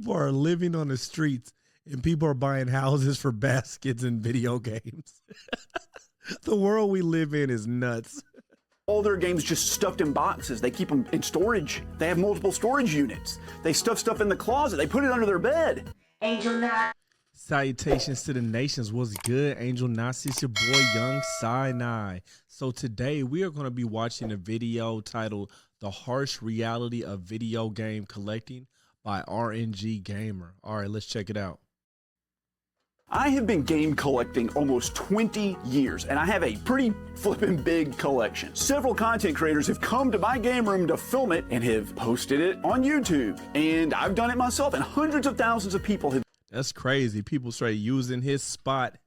People are living on the streets and people are buying houses for baskets and video games. The world we live in is nuts. All their games just stuffed in boxes. They keep them in storage. They have multiple storage units. They stuff stuff in the closet. They put it under their bed. Angel Knot. Salutations to the nations. What's good, Angel Knot? It's your boy, Young Sinai. So today we are going to be watching a video titled The Harsh Reality of Video Game Collecting by RNG Gamer. All right, let's check it out. I have been game collecting almost 20 years, and I have a pretty flippin' big collection. Several content creators have come to my game room to film it and have posted it on YouTube. And I've done it myself, and hundreds of thousands of people have. That's crazy. People start using his spot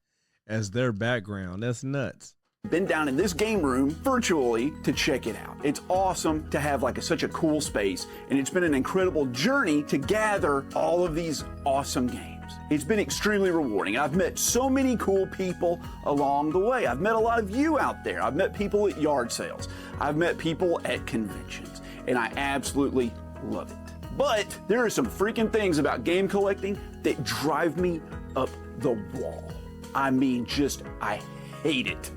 as their background. That's nuts. Been down in this game room virtually to check it out. It's awesome to have such a cool space, and it's been an incredible journey to gather all of these awesome games. It's been extremely rewarding. I've met so many cool people along the way. I've met a lot of you out there. I've met people at yard sales. I've met people at conventions, and I absolutely love it. But there are some freaking things about game collecting that drive me up the wall. I mean, I hate it.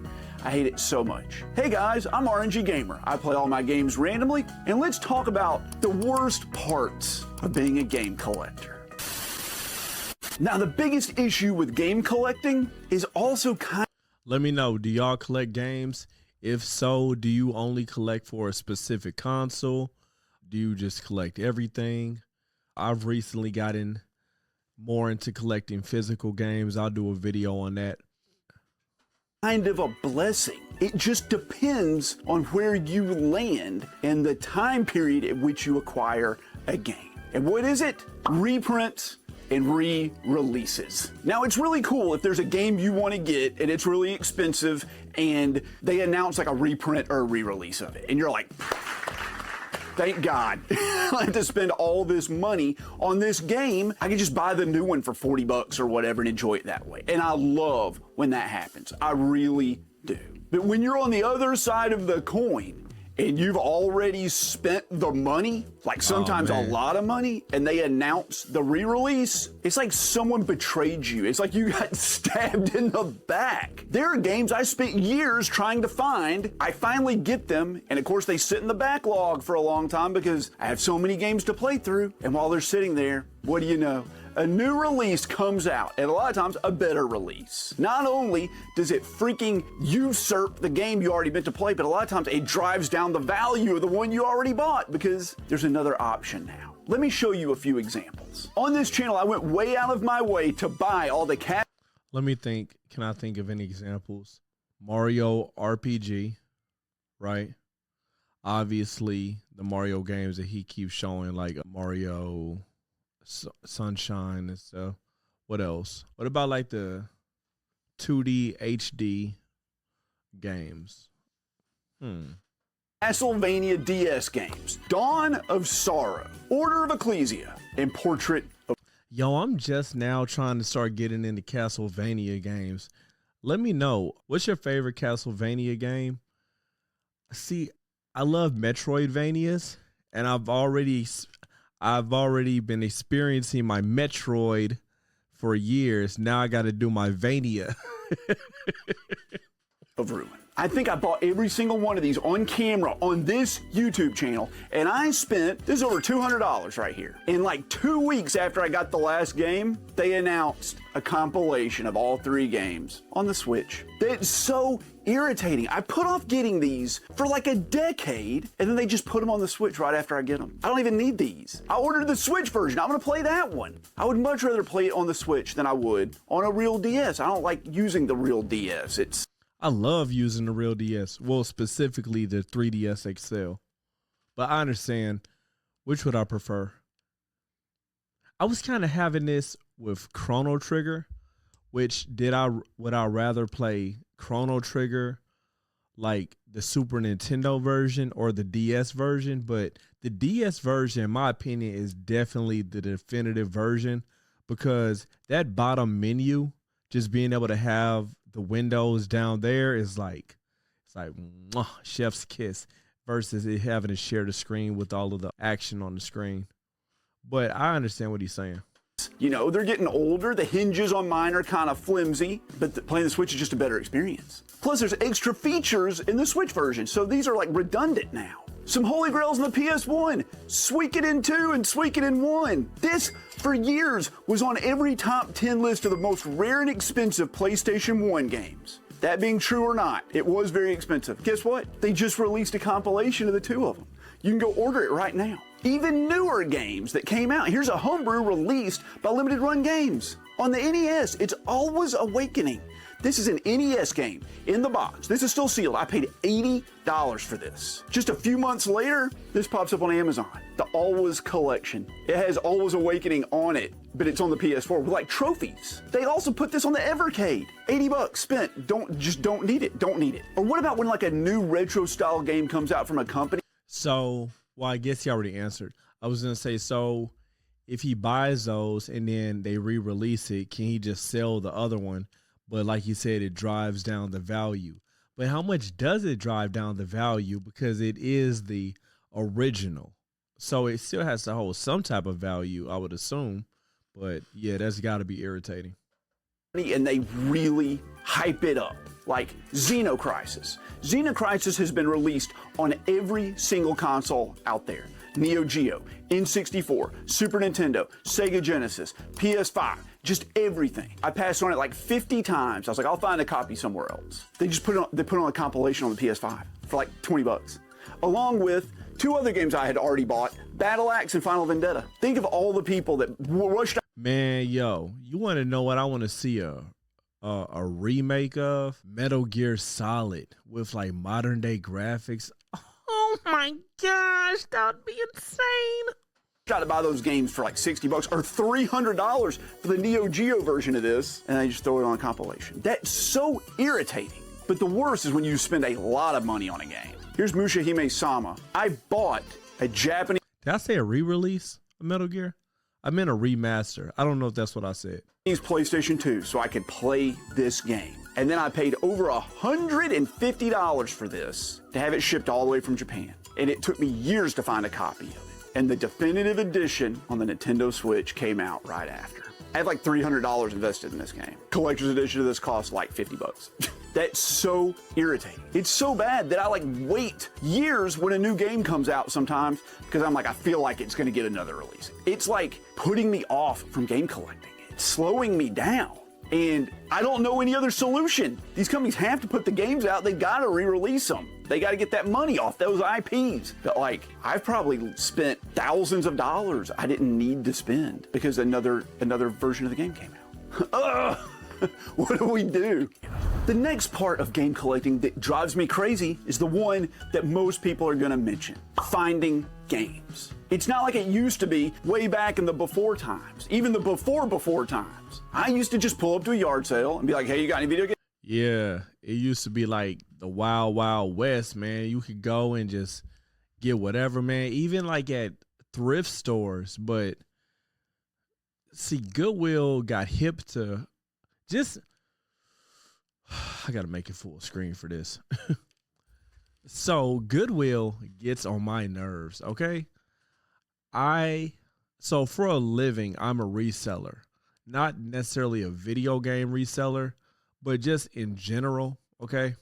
I hate it so much. Hey guys, I'm RNG Gamer. I play all my games randomly, and let's talk about the worst parts of being a game collector. Now, the biggest issue with game collecting is also Let me know, do y'all collect games? If so, do you only collect for a specific console? Do you just collect everything? I've recently gotten more into collecting physical games. I'll do a video on that. Kind of a blessing. It just depends on where you land and the time period at which you acquire a game. And what is it? Reprints and re-releases. Now, it's really cool if there's a game you want to get and it's really expensive and they announce a reprint or a re-release of it. And you're like, thank God. I have to spend all this money on this game. I can just buy the new one for 40 bucks or whatever and enjoy it that way. And I love when that happens. I really do. But when you're on the other side of the coin and you've already spent the money, sometimes a lot of money, and they announce the re-release, it's like someone betrayed you. It's like you got stabbed in the back. There are games I spent years trying to find. I finally get them, and of course they sit in the backlog for a long time because I have so many games to play through. And while they're sitting there, what do you know? A new release comes out, and a lot of times a better release. Not only does it freaking usurp the game you already meant to play, but a lot of times it drives down the value of the one you already bought because there's another option now. Let me show you a few examples. On this channel, I went way out of my way to buy all the Let me think. Can I think of any examples? Mario RPG, right? Obviously, the Mario games that he keeps showing, like Mario Sunshine and stuff. What else? What about the 2D HD games? Castlevania DS games, Dawn of Sorrow, Order of Ecclesia, and Portrait of... Yo, I'm just now trying to start getting into Castlevania games. Let me know, what's your favorite Castlevania game? See, I love Metroidvanias, and I've already been experiencing my Metroid for years. Now I got to do my Vania. of Ruin. I think I bought every single one of these on camera on this YouTube channel, and I spent, this is over $200 right here. In 2 weeks after I got the last game, they announced a compilation of all 3 games on the Switch. It's so irritating. I put off getting these for a decade, and then they just put them on the Switch right after I get them. I don't even need these. I ordered the Switch version. I'm gonna play that one. I would much rather play it on the Switch than I would on a real DS. I don't like using the real DS. I love using the real DS. Well, specifically the 3DS XL. But I understand. Which would I prefer? I was kind of having this with Chrono Trigger, would I rather play Chrono Trigger like the Super Nintendo version or the DS version? But the DS version, in my opinion, is definitely the definitive version because that bottom menu, just being able to have the windows down there is mwah, chef's kiss versus it having to share the screen with all of the action on the screen. But I understand what he's saying. You know, they're getting older. The hinges on mine are kind of flimsy, but playing the Switch is just a better experience. Plus, there's extra features in the Switch version, so these are like redundant now. Some holy grails in the PS1, Suikoden 2 and Suikoden 1. This, for years, was on every top 10 list of the most rare and expensive PlayStation 1 games. That being true or not, it was very expensive. Guess what? They just released a compilation of the two of them. You can go order it right now. Even newer games that came out. Here's a homebrew released by Limited Run Games. On the NES, it's Always Awakening. This is an NES game in the box. This is still sealed. I paid $80 for this. Just a few months later, this pops up on Amazon. The Always Collection. It has Always Awakening on it, but it's on the PS4 with like trophies. They also put this on the Evercade. $80 spent. Don't need it. Don't need it. Or what about when like a new retro style game comes out from a company? So, well, I guess he already answered. I was going to say, so if he buys those and then they re-release it, can he just sell the other one? But like you said, it drives down the value. But how much does it drive down the value? Because it is the original. So it still has to hold some type of value, I would assume. But yeah, that's got to be irritating. And they really hype it up, like Xenocrisis. Xenocrisis has been released on every single console out there. Neo Geo, N64, Super Nintendo, Sega Genesis, PS5, just everything. I passed on it like 50 times. I was like, I'll find a copy somewhere else. They just put it on a compilation on the PS5 for like $20, along with two other games I had already bought, Battle Axe and Final Vendetta. Think of all the people that rushed out. Man, yo, you want to know what I want to see a remake of? Metal Gear Solid with like modern day graphics. Oh my gosh, that would be insane. Got to buy those games for like $60 or $300 for the Neo Geo version of this, and they just throw it on a compilation. That's so irritating. But the worst is when you spend a lot of money on a game. Here's Mushihime Sama. I bought a Japanese. Did I say a re-release of Metal Gear? I meant a remaster. I don't know if that's what I said. PlayStation 2 so I could play this game. And then I paid over $150 for this to have it shipped all the way from Japan. And it took me years to find a copy of it. And the definitive edition on the Nintendo Switch came out right after. I had like $300 invested in this game. Collector's edition of this cost like $50. That's so irritating. It's so bad that I like wait years when a new game comes out sometimes because I'm like, I feel like it's gonna get another release. It's like putting me off from game collecting. It's slowing me down. And I don't know any other solution. These companies have to put the games out. They gotta re-release them. They gotta get that money off those IPs. But like, I've probably spent thousands of dollars I didn't need to spend because another version of the game came out. Ugh. What do we do? The next part of game collecting that drives me crazy is the one that most people are gonna mention, finding games. It's not like it used to be way back in the before times, even the before times. I used to just pull up to a yard sale and be like, hey, you got any video games? Yeah, it used to be like the wild, wild west, man. You could go and just get whatever, man, even like at thrift stores. But see, Goodwill got hip to just, I got to make it full screen for this. So Goodwill gets on my nerves, okay? So for a living, I'm a reseller, not necessarily a video game reseller, but just in general, okay?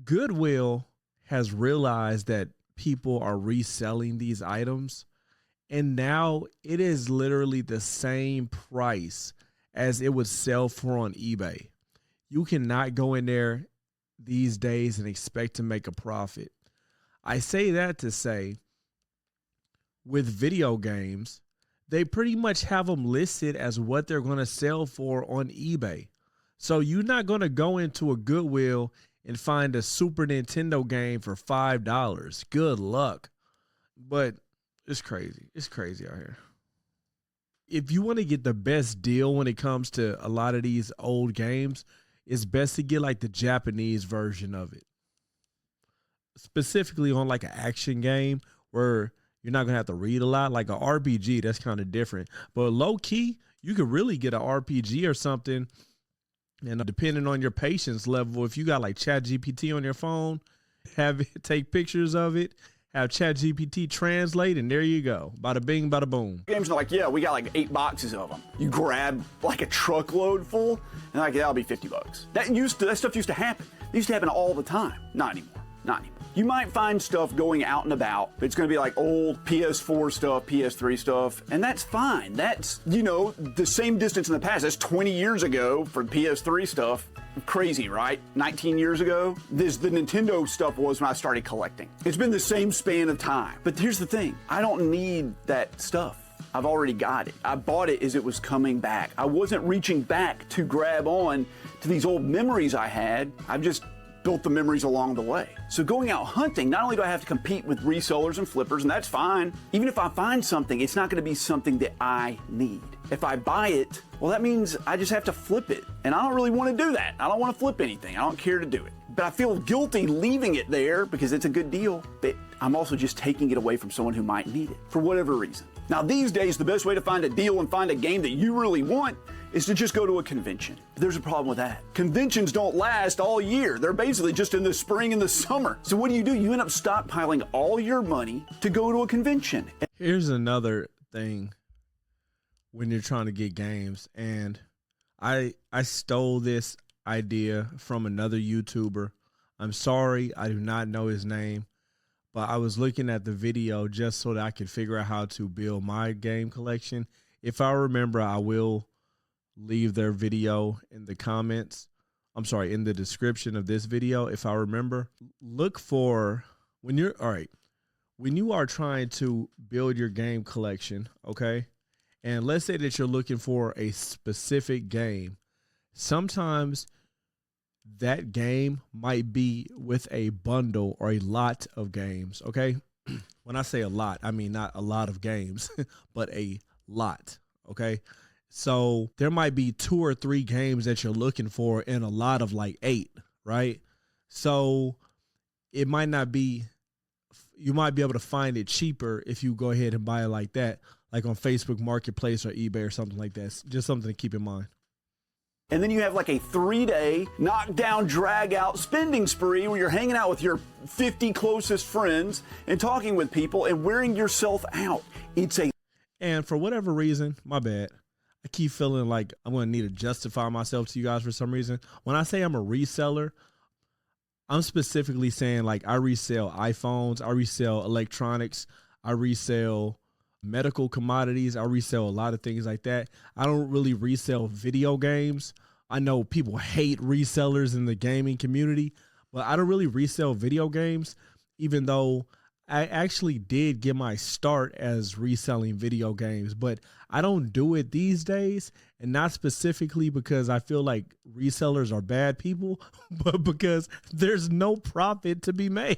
Goodwill has realized that people are reselling these items, and now it is literally the same price as it would sell for on eBay. You cannot go in there these days and expect to make a profit. I say that to say, with video games, they pretty much have them listed as what they're going to sell for on eBay. So you're not going to go into a Goodwill and find a Super Nintendo game for $5. Good luck. But it's crazy. It's crazy out here. If you want to get the best deal when it comes to a lot of these old games, it's best to get like the Japanese version of it. Specifically on like an action game where you're not going to have to read a lot. Like an RPG, that's kind of different. But low key, you could really get an RPG or something. And depending on your patience level, if you got like ChatGPT on your phone, have it take pictures of it, have ChatGPT translate, and there you go. Bada bing, bada boom. Games are like, yeah, we got like 8 boxes of them. You grab like a truckload full, and like, that'll be $50. That stuff used to happen. It used to happen all the time. Not anymore. Not anymore. You might find stuff going out and about, but it's going to be like old PS4 stuff, PS3 stuff, and that's fine. That's, you know, the same distance in the past. That's 20 years ago for PS3 stuff. Crazy, right? 19 years ago, the Nintendo stuff was when I started collecting. It's been the same span of time. But here's the thing, I don't need that stuff. I've already got it. I bought it as it was coming back. I wasn't reaching back to grab on to these old memories I had. I've just built the memories along the way. So going out hunting, not only do I have to compete with resellers and flippers, and that's fine, even if I find something, it's not gonna be something that I need. If I buy it, well, that means I just have to flip it. And I don't really wanna do that. I don't wanna flip anything. I don't care to do it. But I feel guilty leaving it there because it's a good deal, but I'm also just taking it away from someone who might need it for whatever reason. Now, these days, the best way to find a deal and find a game that you really want is to just go to a convention. There's a problem with that. Conventions don't last all year. They're basically just in the spring and the summer. So what do? You end up stockpiling all your money to go to a convention. Here's another thing when you're trying to get games, and I stole this idea from another YouTuber. I'm sorry, I do not know his name, but I was looking at the video just so that I could figure out how to build my game collection. If I remember, I will leave their video in the comments. I'm sorry, in the description of this video. If I remember, look for when you are trying to build your game collection, okay? And let's say that you're looking for a specific game. Sometimes that game might be with a bundle or a lot of games, okay? When I say a lot, I mean not a lot of games, but a lot, okay? So there might be 2 or 3 games that you're looking for in a lot of like 8, right? So it might not be, you might be able to find it cheaper if you go ahead and buy it like that, like on Facebook Marketplace or eBay or something like that. It's just something to keep in mind. And then you have like a 3-day knockdown, drag out spending spree where you're hanging out with your 50 closest friends and talking with people and wearing yourself out. And for whatever reason, my bad, I keep feeling like I'm going to need to justify myself to you guys for some reason. When I say I'm a reseller, I'm specifically saying like I resell iPhones, I resell electronics, I resell medical commodities, I resell a lot of things like that. I don't really resell video games. I know people hate resellers in the gaming community, but I don't really resell video games, even though I actually did get my start as reselling video games, but I don't do it these days, and not specifically because I feel like resellers are bad people, but because there's no profit to be made.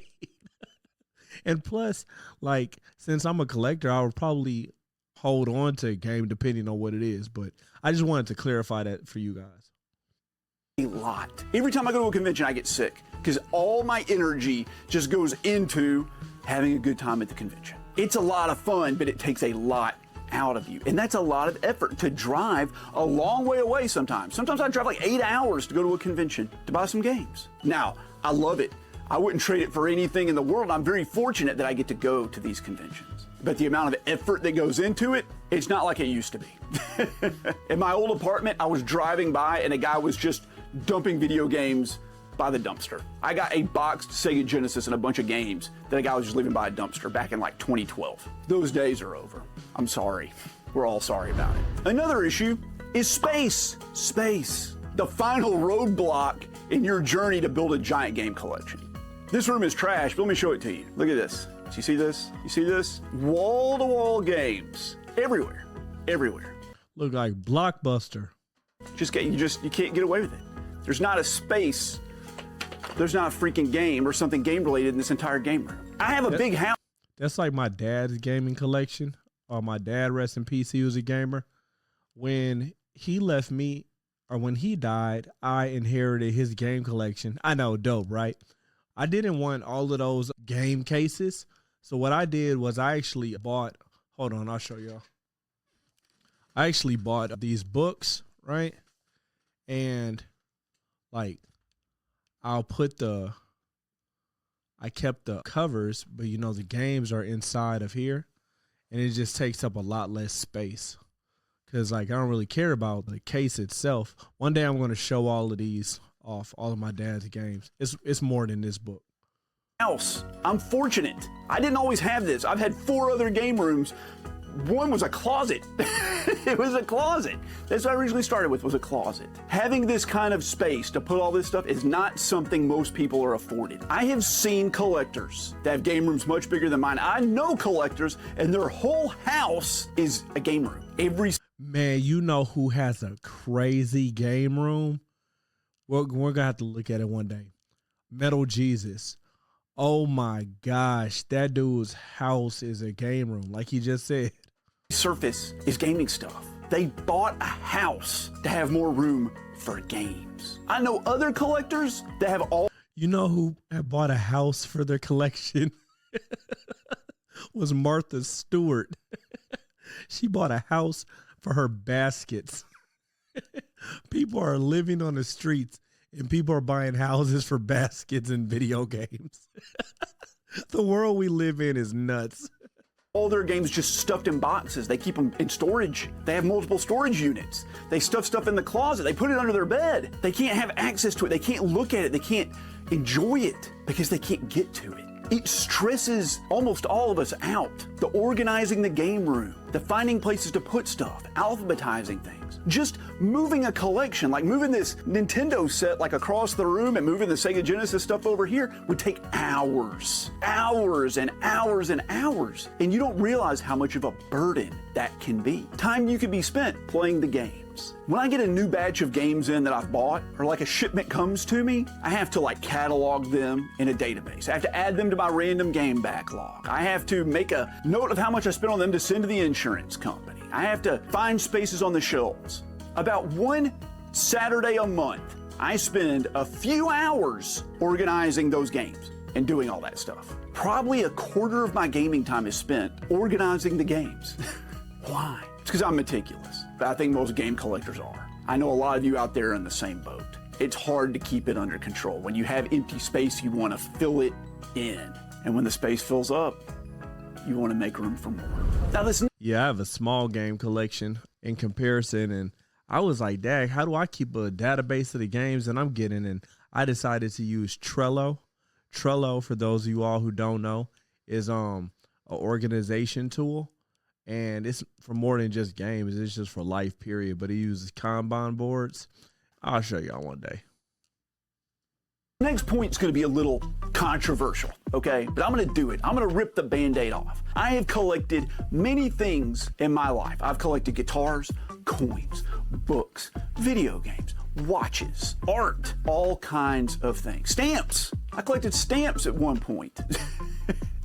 And plus, like, since I'm a collector, I would probably hold on to a game depending on what it is, but I just wanted to clarify that for you guys. A lot. Every time I go to a convention, I get sick because all my energy just goes into having a good time at the convention. It's a lot of fun, but it takes a lot out of you. And that's a lot of effort to drive a long way away sometimes. Sometimes I drive like 8 hours to go to a convention to buy some games. Now, I love it. I wouldn't trade it for anything in the world. I'm very fortunate that I get to go to these conventions. But the amount of effort that goes into it, it's not like it used to be. In my old apartment, I was driving by and a guy was just dumping video games by the dumpster. I got a boxed Sega Genesis and a bunch of games that a guy was just leaving by a dumpster back in like 2012. Those days are over. I'm sorry. We're all sorry about it. Another issue is space. Space. The final roadblock in your journey to build a giant game collection. This room is trash, but let me show it to you. Look at this. Do you see this? You see this? Wall-to-wall games. Everywhere. Everywhere. Look like Blockbuster. You can't get away with it. There's not a space. There's not a freaking game or something game related in this entire game room. I have a big house. That's like my dad's gaming collection. Or my dad, rest in peace, he was a gamer. When he left me, or when he died, I inherited his game collection. I know, dope, right? I didn't want all of those game cases. So what I did was I actually bought, hold on, I'll show y'all. I actually bought these books, right? And like, I'll put the I kept the covers, but you know, the games are inside of here, and it just takes up a lot less space. Cause like I don't really care about the case itself. One day I'm going to show all of these off, all of my dad's games. It's more than this book. House. I'm fortunate. I didn't always have this. I've had 4 other game rooms. One was a closet. It was a closet. That's what I originally started with, was a closet. Having this kind of space to put all this stuff is not something most people are afforded. I have seen collectors that have game rooms much bigger than mine. I know collectors and their whole house is a game room. Man, you know who has a crazy game room? We're going to have to look at it one day. Metal Jesus. Oh my gosh, that dude's house is a game room, like he just said. Surface is gaming stuff. They bought a house to have more room for games. I know other collectors that have all. You know who had bought a house for their collection? Was Martha Stewart. She bought a house for her baskets. People are living on the streets and people are buying houses for baskets and video games. The world we live in is nuts. All their games just stuffed in boxes. They keep them in storage. They have multiple storage units. They stuff stuff in the closet. They put it under their bed. They can't have access to it. They can't look at it. They can't enjoy it because they can't get to it. It stresses almost all of us out. The organizing the game room, the finding places to put stuff, alphabetizing things, just moving a collection, like moving this Nintendo set like across the room and moving the Sega Genesis stuff over here would take hours, hours and hours and hours. And you don't realize how much of a burden that can be. Time you could be spent playing the games. When I get a new batch of games in that I've bought, or like a shipment comes to me, I have to like catalog them in a database. I have to add them to my random game backlog. I have to make a note of how much I spent on them to send to the insurance company. I have to find spaces on the shelves. About one Saturday a month, I spend a few hours organizing those games and doing all that stuff. Probably a quarter of my gaming time is spent organizing the games. Why? It's because I'm meticulous. But I think most game collectors are. I know a lot of you out there are in the same boat. It's hard to keep it under control. When you have empty space, you want to fill it in. And when the space fills up, you want to make room for more. Now this. Yeah, I have a small game collection in comparison, and I was like, Dad, how do I keep a database of the games that I'm getting? And I decided to use Trello. Trello, for those of you all who don't know, is an organization tool. And it's for more than just games. It's just for life, period. But it uses Kanban boards. I'll show y'all one day. Next point is going to be a little controversial, okay? But I'm going to do it. I'm going to rip the Band-Aid off. I have collected many things in my life. I've collected guitars, coins, books, video games, watches, art, all kinds of things. Stamps. I collected stamps at one point.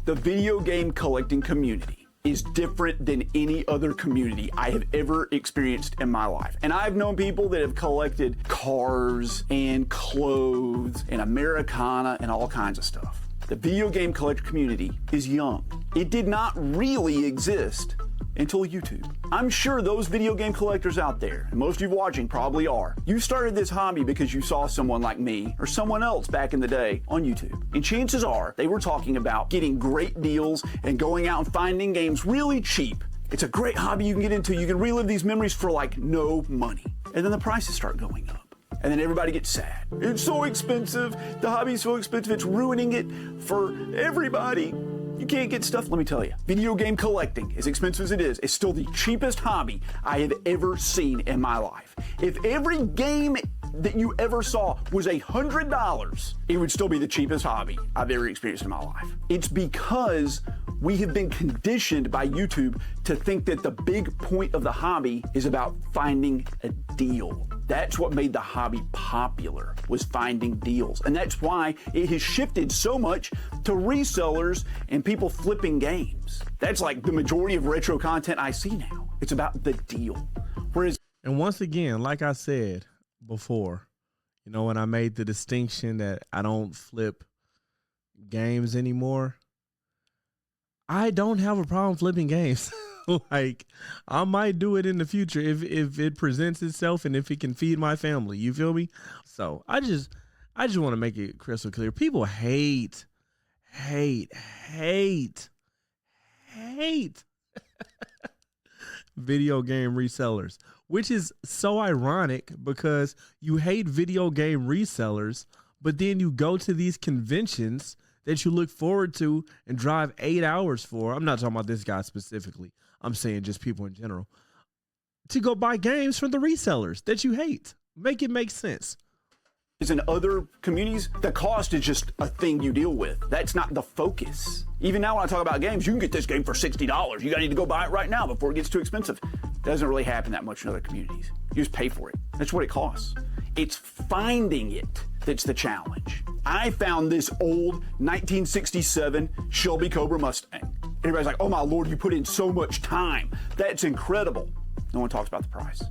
The video game collecting community is different than any other community I have ever experienced in my life. And I've known people that have collected cars and clothes and Americana and all kinds of stuff. The video game collector community is young. It did not really exist until YouTube. I'm sure those video game collectors out there, and most of you watching probably are, you started this hobby because you saw someone like me or someone else back in the day on YouTube. And chances are they were talking about getting great deals and going out and finding games really cheap. It's a great hobby you can get into. You can relive these memories for like no money. And then the prices start going up. And then everybody gets sad. It's so expensive. The hobby's so expensive. It's ruining it for everybody. You can't get stuff. Let me tell you, video game collecting, as expensive as it is still the cheapest hobby I have ever seen in my life. If every game that you ever saw was $100, it would still be the cheapest hobby I've ever experienced in my life. It's because we have been conditioned by YouTube to think that the big point of the hobby is about finding a deal. That's what made the hobby popular, was finding deals. And that's why it has shifted so much to resellers and people flipping games. That's like the majority of retro content I see now. It's about the deal. And once again, like I said before, you know, when I made the distinction that I don't flip games anymore, I don't have a problem flipping games. Like, I might do it in the future if it presents itself and if it can feed my family. You feel me? So I just want to make it crystal clear. People hate hate video game resellers, which is so ironic because you hate video game resellers, but then you go to these conventions that you look forward to and drive 8 hours for. I'm not talking about this guy specifically. I'm saying just people in general, to go buy games from the resellers that you hate. Make it make sense. In other communities, the cost is just a thing you deal with. That's not the focus. Even now when I talk about games, you can get this game for $60. You need to go buy it right now before it gets too expensive. It doesn't really happen that much in other communities. You just pay for it. That's what it costs. It's finding it that's the challenge. I found this old 1967 Shelby Cobra Mustang. Everybody's like, oh my Lord, you put in so much time. That's incredible. No one talks about the price.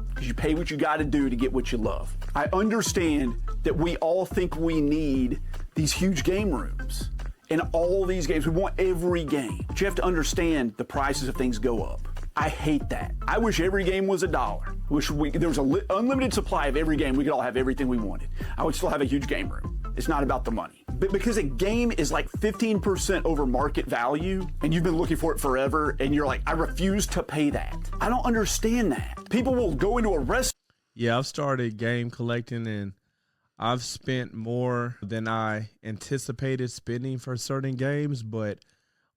Because you pay what you got to do to get what you love. I understand that we all think we need these huge game rooms and all these games. We want every game. But you have to understand the prices of things go up. I hate that. I wish every game was $1. I wish there was an unlimited supply of every game. We could all have everything we wanted. I would still have a huge game room. It's not about the money. But because a game is like 15% over market value and you've been looking for it forever and you're like, I refuse to pay that. I don't understand that. People will go into a restaurant. Yeah, I've started game collecting and I've spent more than I anticipated spending for certain games. But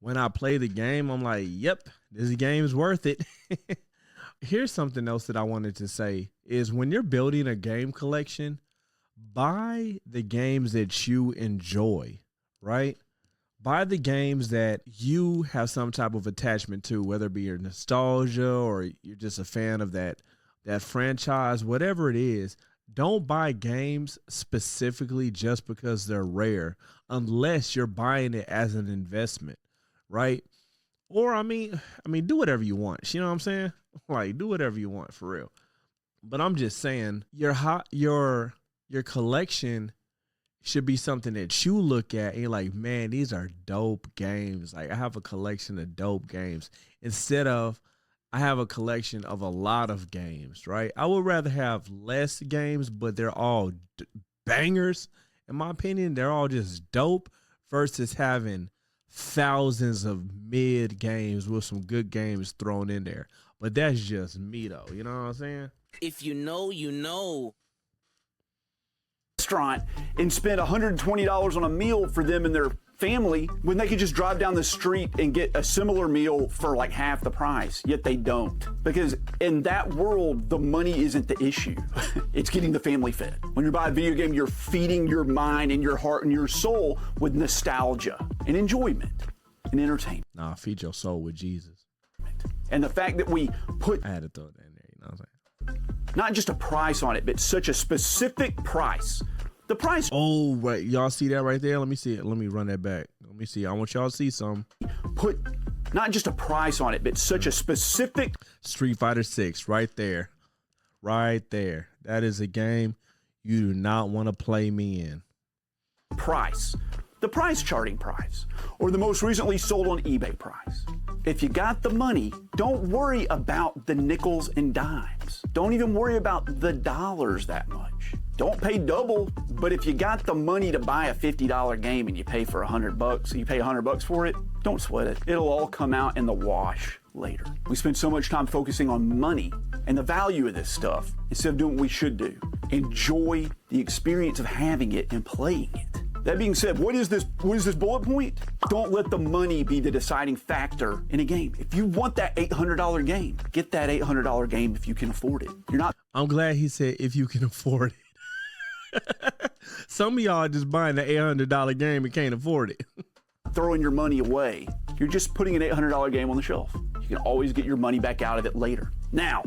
when I play the game, I'm like, yep, this game's worth it. Here's something else that I wanted to say is when you're building a game collection, buy the games that you enjoy, right? Buy the games that you have some type of attachment to, whether it be your nostalgia or you're just a fan of that franchise, whatever it is. Don't buy games specifically just because they're rare, unless you're buying it as an investment, right? Or I mean, do whatever you want. You know what I'm saying? Like, do whatever you want for real. But I'm just saying, your collection should be something that you look at and you're like, man, these are dope games. Like, I have a collection of dope games instead of I have a collection of a lot of games, right? I would rather have less games, but they're all bangers. In my opinion, they're all just dope versus having thousands of mid games with some good games thrown in there. But that's just me, though. You know what I'm saying? If you know, you know. Restaurant and spend $120 on a meal for them and their family when they could just drive down the street and get a similar meal for like half the price, yet they don't. Because in that world, the money isn't the issue. It's getting the family fed. When you buy a video game, you're feeding your mind and your heart and your soul with nostalgia and enjoyment and entertainment. Nah, feed your soul with Jesus. And the fact that we put, I had to throw that in there, you know what I'm saying? not just a price on it, but such a specific price. The price. Oh, right. Y'all see that right there? Let me see it. Let me run that back. Let me see. I want y'all to see some. Put not just a price on it, but such a specific. Street Fighter 6 right there. Right there. That is a game you do not want to play me in. Price. The price charting price. Or the most recently sold on eBay price. If you got the money, don't worry about the nickels and dimes. Don't even worry about the dollars that much. Don't pay double, but if you got the money to buy a $50 game and you pay for $100, you pay $100 for it, don't sweat it. It'll all come out in the wash later. We spend so much time focusing on money and the value of this stuff instead of doing what we should do. Enjoy the experience of having it and playing it. That being said, what is this bullet point? Don't let the money be the deciding factor in a game. If you want that $800 game, get that $800 game if you can afford it. You're not. I'm glad he said if you can afford it. Some of y'all are just buying the $800 game and can't afford it. Throwing your money away. You're just putting an $800 game on the shelf. You can always get your money back out of it later. Now,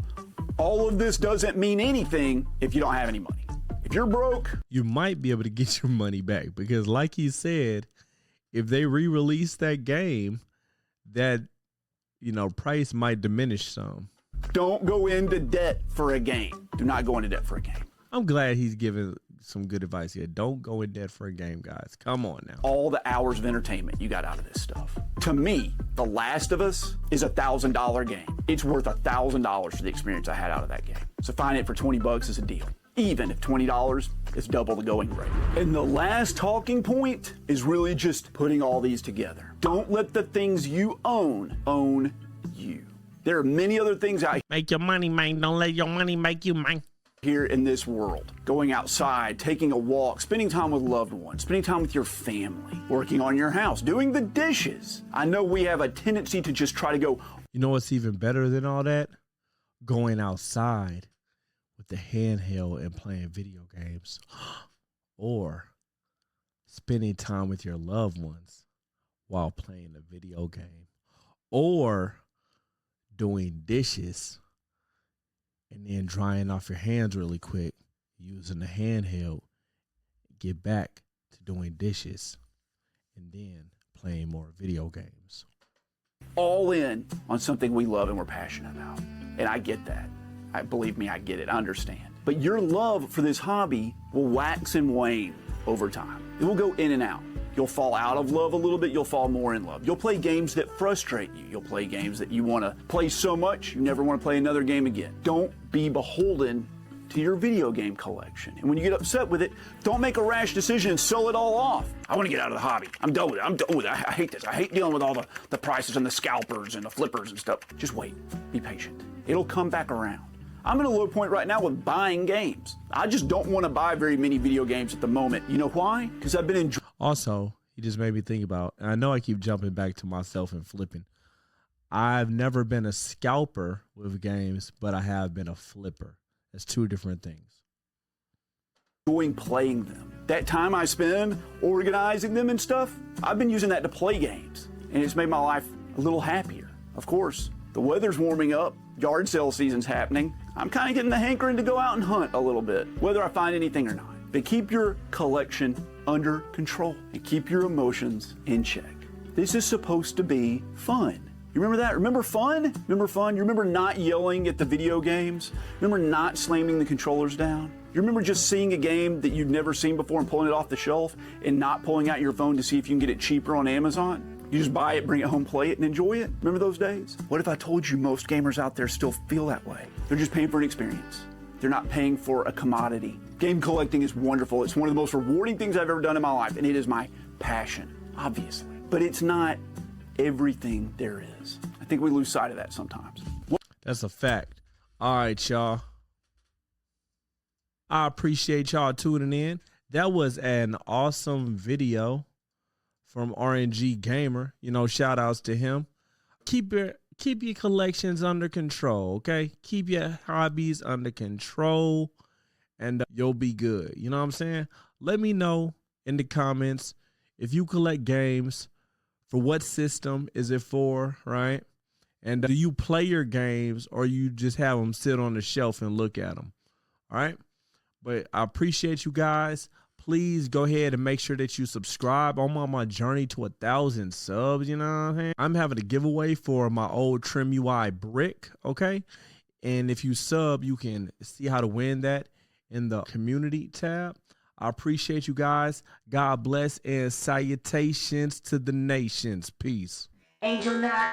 all of this doesn't mean anything if you don't have any money. If you're broke, you might be able to get your money back because like he said, if they re-release that game, that, price might diminish some. Don't go into debt for a game. Do not go into debt for a game. I'm glad he's giving some good advice here. Don't go in debt for a game, guys. Come on now. All the hours of entertainment you got out of this stuff. To me, The Last of Us is a $1,000 game. It's worth $1,000 for the experience I had out of that game. So finding it for $20 is a deal. even if $20 is double the going rate. And the last talking point is really just putting all these together. Don't let the things you own you. There are many other things out Make your money, man. Don't let your money make you, man. here in this world. Going outside, taking a walk, spending time with loved ones, spending time with your family, working on your house, doing the dishes. I know we have a tendency to just try to go, You know what's even better than all that? Going outside with the handheld and playing video games. Or spending time with your loved ones while playing a video game. Or doing dishes and then drying off your hands really quick using the handheld. Get back to doing dishes and then playing more video games. all in on something we love and we're passionate about. And I get that. Believe me, I get it. I understand. But your love for this hobby will wax and wane over time. It will go in and out. You'll fall out of love a little bit. You'll fall more in love. You'll play games that frustrate you. You'll play games that you want to play so much you never want to play another game again. Don't be beholden to your video game collection. And when you get upset with it, don't make a rash decision and sell it all off. I want to get out of the hobby. I'm done with it. I'm done with it. I hate this. I hate dealing with all the prices and the scalpers and the flippers and stuff. Just wait. Be patient. It'll come back around. I'm in a low point right now with buying games. I just don't want to buy very many video games at the moment. You know why? Because I've been enjoying. Also, he just made me think about, and I know I keep jumping back to myself and flipping. I've never been a scalper with games, but I have been a flipper. That's two different things. Enjoying playing them. That time I spend organizing them and stuff, I've been using that to play games. And it's made my life a little happier. Of course, the weather's warming up, yard sale season's happening. I'm kind of getting the hankering to go out and hunt a little bit, whether I find anything or not. But keep your collection under control and keep your emotions in check. This is supposed to be fun. You remember that? Remember fun? Remember fun? You remember not yelling at the video games? Remember not slamming the controllers down? You remember just seeing a game that you'd never seen before and pulling it off the shelf and not pulling out your phone to see if you can get it cheaper on Amazon? You just buy it, bring it home, play it, and enjoy it? Remember those days? What if I told you most gamers out there still feel that way? They're just paying for an experience. They're not paying for a commodity. Game collecting is wonderful. It's one of the most rewarding things I've ever done in my life, and it is my passion, obviously. But it's not everything there is. I think we lose sight of that sometimes. That's a fact. All right, y'all. I appreciate y'all tuning in. That was an awesome video from RNG Gamer. You know, shout outs to him. Keep your collections under control, okay? Keep your hobbies under control and you'll be good. You know what I'm saying? Let me know in the comments if you collect games, for what system is it for, right? And do you play your games or you just have them sit on the shelf and look at them? All right? But I appreciate you guys. Please go ahead and make sure that you subscribe. I'm on my journey to 1,000 subs, you know what I'm saying? I'm having a giveaway for my old Trim UI brick, okay? And if you sub, you can see how to win that in the community tab. I appreciate you guys. God bless and salutations to the nations. Peace. Angel Knot.